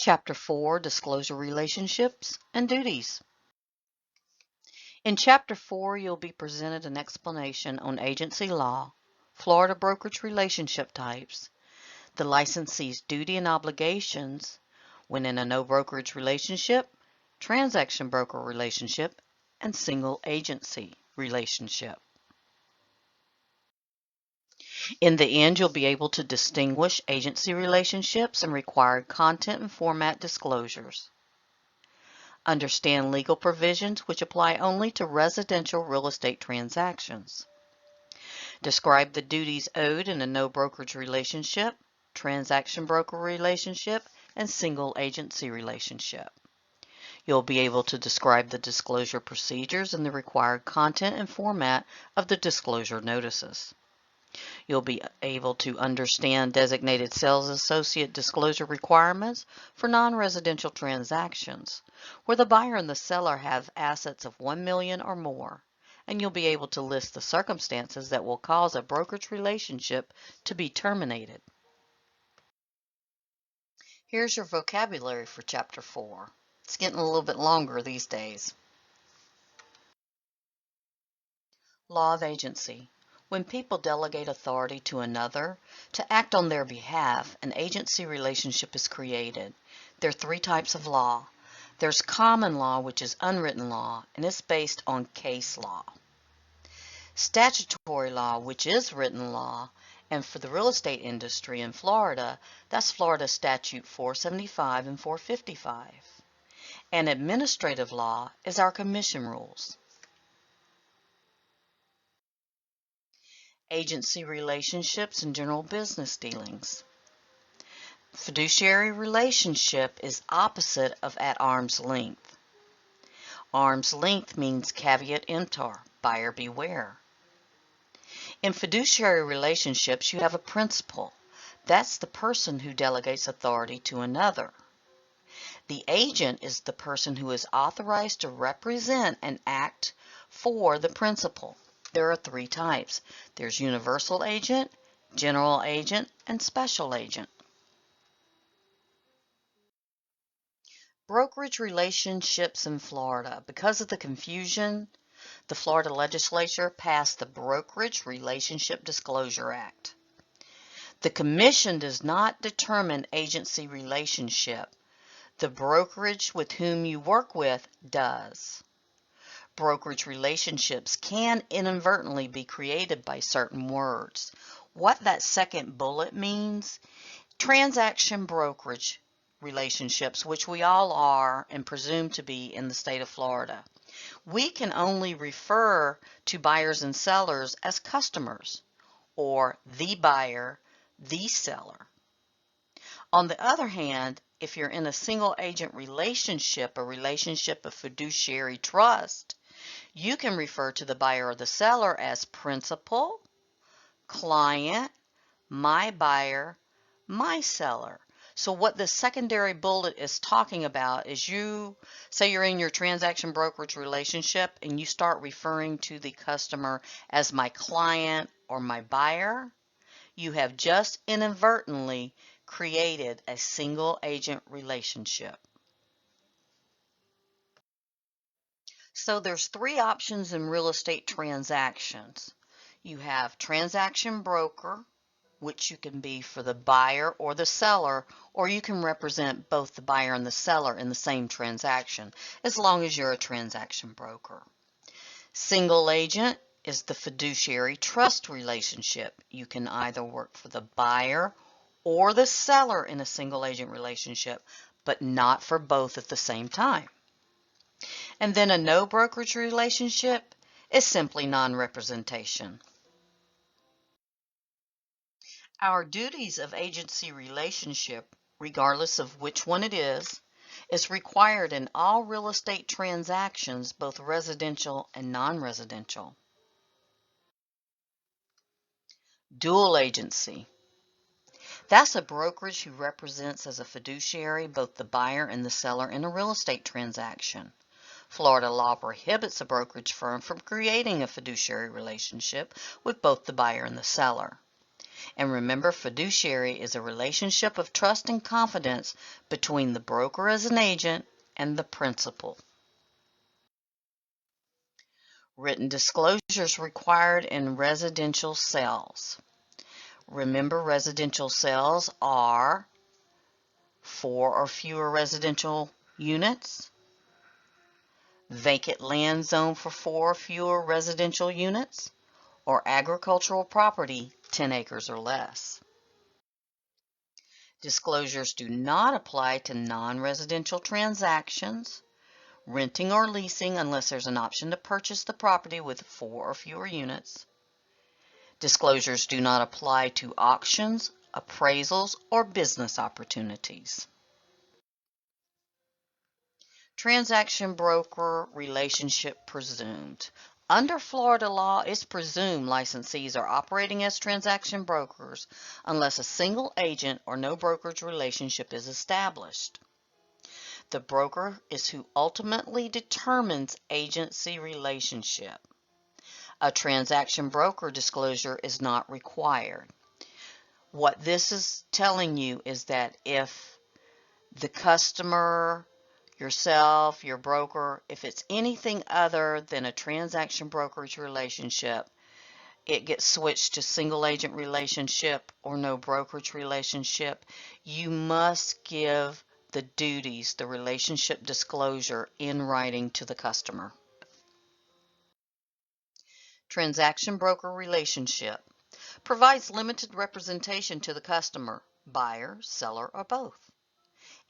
Chapter 4, Disclosure Relationships and Duties. In Chapter 4, you'll be presented an explanation on agency law, Florida brokerage relationship types, the licensee's duty and obligations when in a no brokerage relationship, transaction broker relationship, and single agency relationship. In the end, you'll be able to distinguish agency relationships and required content and format disclosures. Understand legal provisions which apply only to residential real estate transactions. Describe the duties owed in a no brokerage relationship, transaction broker relationship, and single agency relationship. You'll be able to describe the disclosure procedures and the required content and format of the disclosure notices. You'll be able to understand designated sales associate disclosure requirements for non-residential transactions, where the buyer and the seller have assets of $1 million or more, and you'll be able to list the circumstances that will cause a brokerage relationship to be terminated. Here's your vocabulary for Chapter 4. It's getting a little bit longer these days. Law of agency. When people delegate authority to another to act on their behalf, an agency relationship is created. There are three types of law. There's common law, which is unwritten law, and it's based on case law. Statutory law, which is written law, and for the real estate industry in Florida, that's Florida Statute 475 and 455. And administrative law is our commission rules. Agency relationships and general business dealings. Fiduciary relationship is opposite of at arm's length. Arm's length means caveat emptor, buyer beware. In fiduciary relationships, you have a principal. That's the person who delegates authority to another. The agent is the person who is authorized to represent and act for the principal. There are three types. There's universal agent, general agent, and special agent. Brokerage relationships in Florida. Because of the confusion, the Florida legislature passed the Brokerage Relationship Disclosure Act. The commission does not determine agency relationship. The brokerage with whom you work with does. Brokerage relationships can inadvertently be created by certain words. What that second bullet means, transaction brokerage relationships, which we all are and presume to be in the state of Florida. We can only refer to buyers and sellers as customers or the buyer, the seller. On the other hand, if you're in a single agent relationship, a relationship of fiduciary trust, you can refer to the buyer or the seller as principal, client, my buyer, my seller. So what the secondary bullet is talking about is you say you're in your transaction brokerage relationship and you start referring to the customer as my client or my buyer, you have just inadvertently created a single agent relationship. So there's three options in real estate transactions. You have transaction broker, which you can be for the buyer or the seller, or you can represent both the buyer and the seller in the same transaction, as long as you're a transaction broker. Single agent is the fiduciary trust relationship. You can either work for the buyer or the seller in a single agent relationship, but not for both at the same time. And then a no brokerage relationship is simply non-representation. Our duties of agency relationship, regardless of which one it is required in all real estate transactions, both residential and non-residential. Dual agency. That's a brokerage who represents as a fiduciary both the buyer and the seller in a real estate transaction. Florida law prohibits a brokerage firm from creating a fiduciary relationship with both the buyer and the seller. And remember, fiduciary is a relationship of trust and confidence between the broker as an agent and the principal. Written disclosures required in residential sales. Remember, residential sales are 4 or fewer residential units, vacant land zone for 4 or fewer residential units, or agricultural property 10 acres or less. Disclosures do not apply to non-residential transactions, renting or leasing unless there's an option to purchase the property with 4 or fewer units. Disclosures do not apply to auctions, appraisals, or business opportunities. Transaction broker relationship presumed. Under Florida law, it's presumed licensees are operating as transaction brokers unless a single agent or no brokerage relationship is established. The broker is who ultimately determines agency relationship. A transaction broker disclosure is not required. What this is telling you is that if the customer, yourself, your broker, if it's anything other than a transaction brokerage relationship, it gets switched to single agent relationship or no brokerage relationship. You must give the duties, the relationship disclosure in writing to the customer. Transaction broker relationship provides limited representation to the customer, buyer, seller, or both.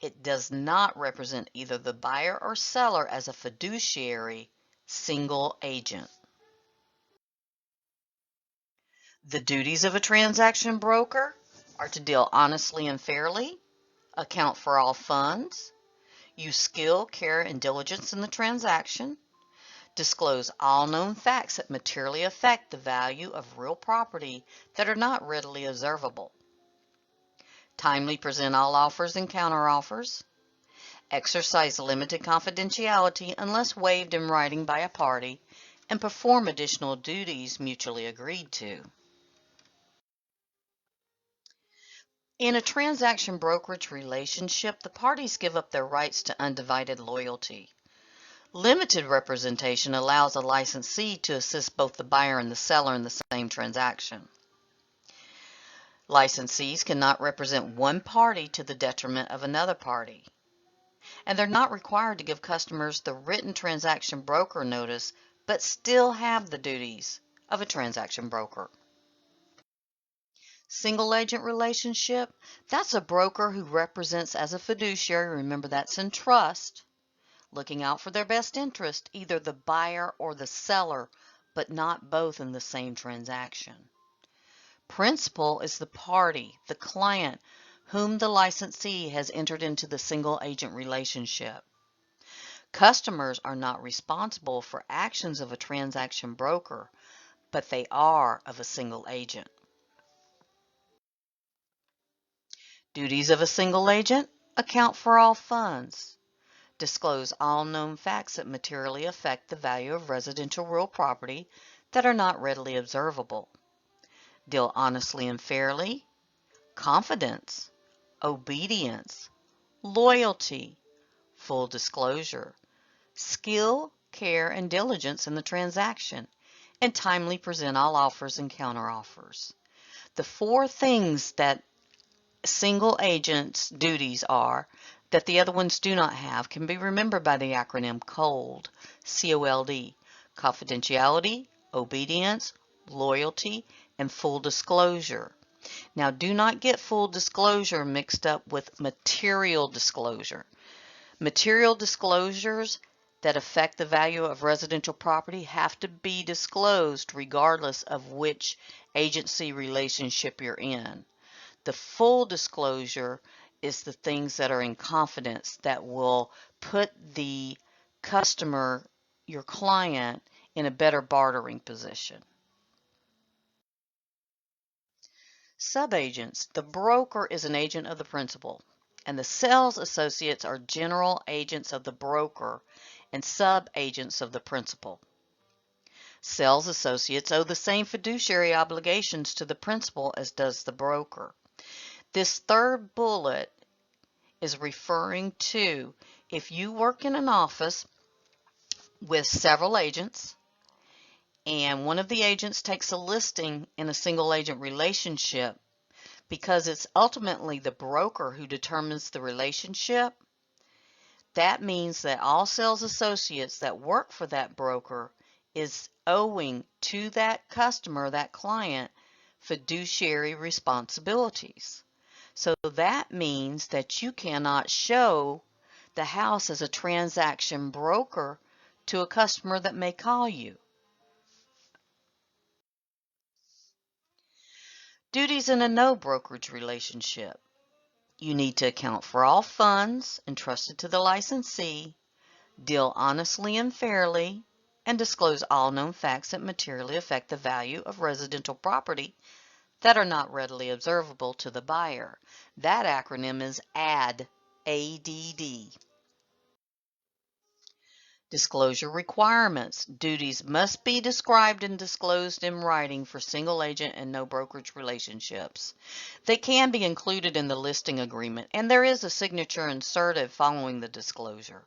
It does not represent either the buyer or seller as a fiduciary single agent. The duties of a transaction broker are to deal honestly and fairly, account for all funds, use skill, care, and diligence in the transaction, disclose all known facts that materially affect the value of real property that are not readily observable, timely present all offers and counteroffers, exercise limited confidentiality unless waived in writing by a party, and perform additional duties mutually agreed to. In a transaction brokerage relationship, the parties give up their rights to undivided loyalty. Limited representation allows a licensee to assist both the buyer and the seller in the same transaction. Licensees cannot represent one party to the detriment of another party. And they're not required to give customers the written transaction broker notice, but still have the duties of a transaction broker. Single agent relationship, that's a broker who represents as a fiduciary, remember that's in trust, looking out for their best interest, either the buyer or the seller, but not both in the same transaction. Principal is the party, the client, whom the licensee has entered into the single agent relationship. Customers are not responsible for actions of a transaction broker, but they are of a single agent. Duties of a single agent: account for all funds, disclose all known facts that materially affect the value of residential real property that are not readily observable, deal honestly and fairly, confidence, obedience, loyalty, full disclosure, skill, care, and diligence in the transaction, and timely present all offers and counteroffers. The 4 things that single agent's duties are that the other ones do not have can be remembered by the acronym COLD, C-O-L-D, confidentiality, obedience, loyalty, and full disclosure. Now, do not get full disclosure mixed up with material disclosure. Material disclosures that affect the value of residential property have to be disclosed regardless of which agency relationship you're in. The full disclosure is the things that are in confidence that will put the customer, your client, in a better bartering position. Subagents. The broker is an agent of the principal, and the sales associates are general agents of the broker and sub-agents of the principal. Sales associates owe the same fiduciary obligations to the principal as does the broker. This third bullet is referring to if you work in an office with several agents and one of the agents takes a listing in a single agent relationship, because it's ultimately the broker who determines the relationship, that means that all sales associates that work for that broker is owing to that customer, that client, fiduciary responsibilities. So that means that you cannot show the house as a transaction broker to a customer that may call you. Duties in a no brokerage relationship. You need to account for all funds entrusted to the licensee, deal honestly and fairly, and disclose all known facts that materially affect the value of residential property that are not readily observable to the buyer. That acronym is ADD. ADD. Disclosure requirements. Duties must be described and disclosed in writing for single agent and no brokerage relationships. They can be included in the listing agreement, and there is a signature inserted following the disclosure.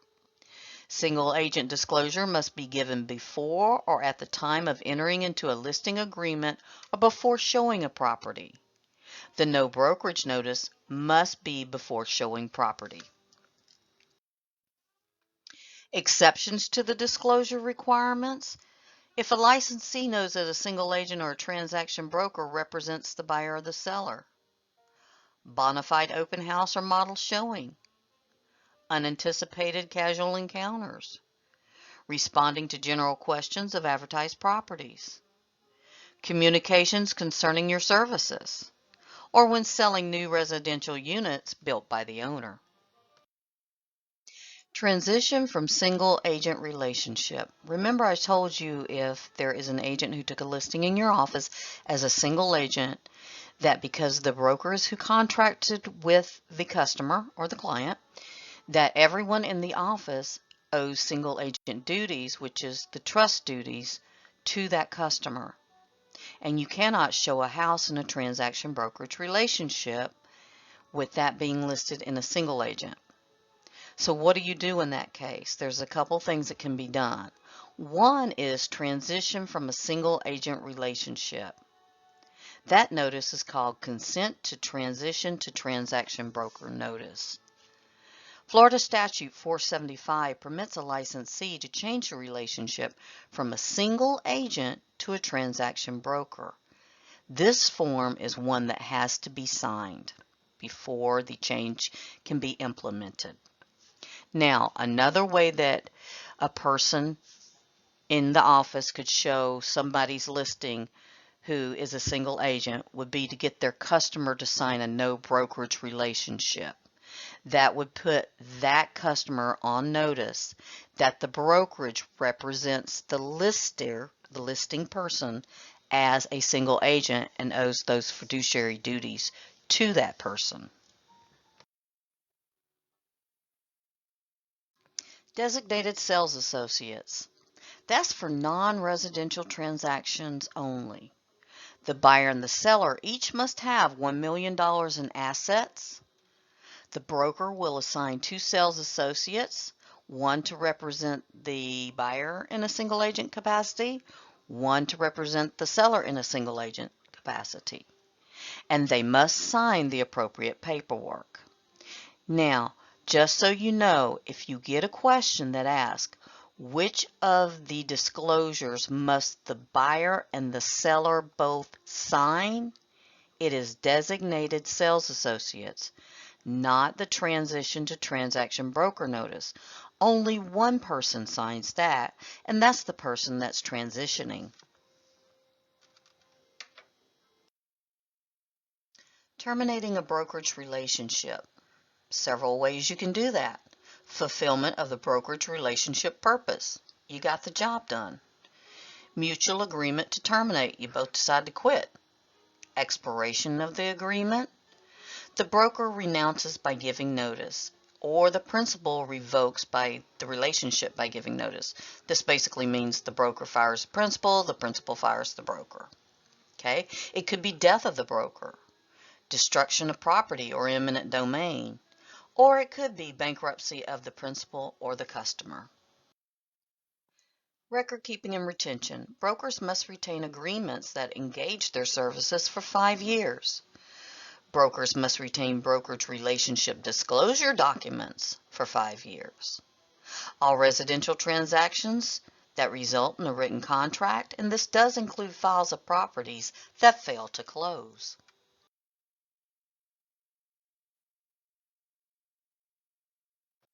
Single agent disclosure must be given before or at the time of entering into a listing agreement or before showing a property. The no brokerage notice must be before showing property. Exceptions to the disclosure requirements. If a licensee knows that a single agent or a transaction broker represents the buyer or the seller. Bona fide open house or model showing. Unanticipated casual encounters. Responding to general questions of advertised properties. Communications concerning your services. Or when selling new residential units built by the owner. Transition from single agent relationship. Remember I told you if there is an agent who took a listing in your office as a single agent, that because the broker is who contracted with the customer or the client, that everyone in the office owes single agent duties, which is the trust duties, to that customer. And you cannot show a house in a transaction brokerage relationship with that being listed in a single agent. So what do you do in that case? There's a couple things that can be done. One is transition from a single agent relationship. That notice is called consent to transition to transaction broker notice. Florida Statute 475 permits a licensee to change the relationship from a single agent to a transaction broker. This form is one that has to be signed before the change can be implemented. Now, another way that a person in the office could show somebody's listing who is a single agent would be to get their customer to sign a no brokerage relationship. That would put that customer on notice that the brokerage represents the lister, the listing person, as a single agent and owes those fiduciary duties to that person. Designated sales associates. That's for non-residential transactions only. The buyer and the seller each must have $1 million in assets. The broker will assign 2 sales associates, one to represent the buyer in a single agent capacity, one to represent the seller in a single agent capacity. And they must sign the appropriate paperwork. Now, just so you know, if you get a question that asks, which of the disclosures must the buyer and the seller both sign? It is designated sales associates, not the transition to transaction broker notice. Only one person signs that, and that's the person that's transitioning. Terminating a brokerage relationship. Several ways you can do that. Fulfillment of the brokerage relationship purpose. You got the job done. Mutual agreement to terminate. You both decide to quit. Expiration of the agreement. The broker renounces by giving notice. or the principal revokes by the relationship by giving notice. This basically means the broker fires the principal fires the broker. Okay? It could be death of the broker, destruction of property or eminent domain, or it could be bankruptcy of the principal or the customer. Record keeping and retention. Brokers must retain agreements that engage their services for 5 years. Brokers must retain brokerage relationship disclosure documents for 5 years. All residential transactions that result in a written contract, and this does include files of properties that fail to close.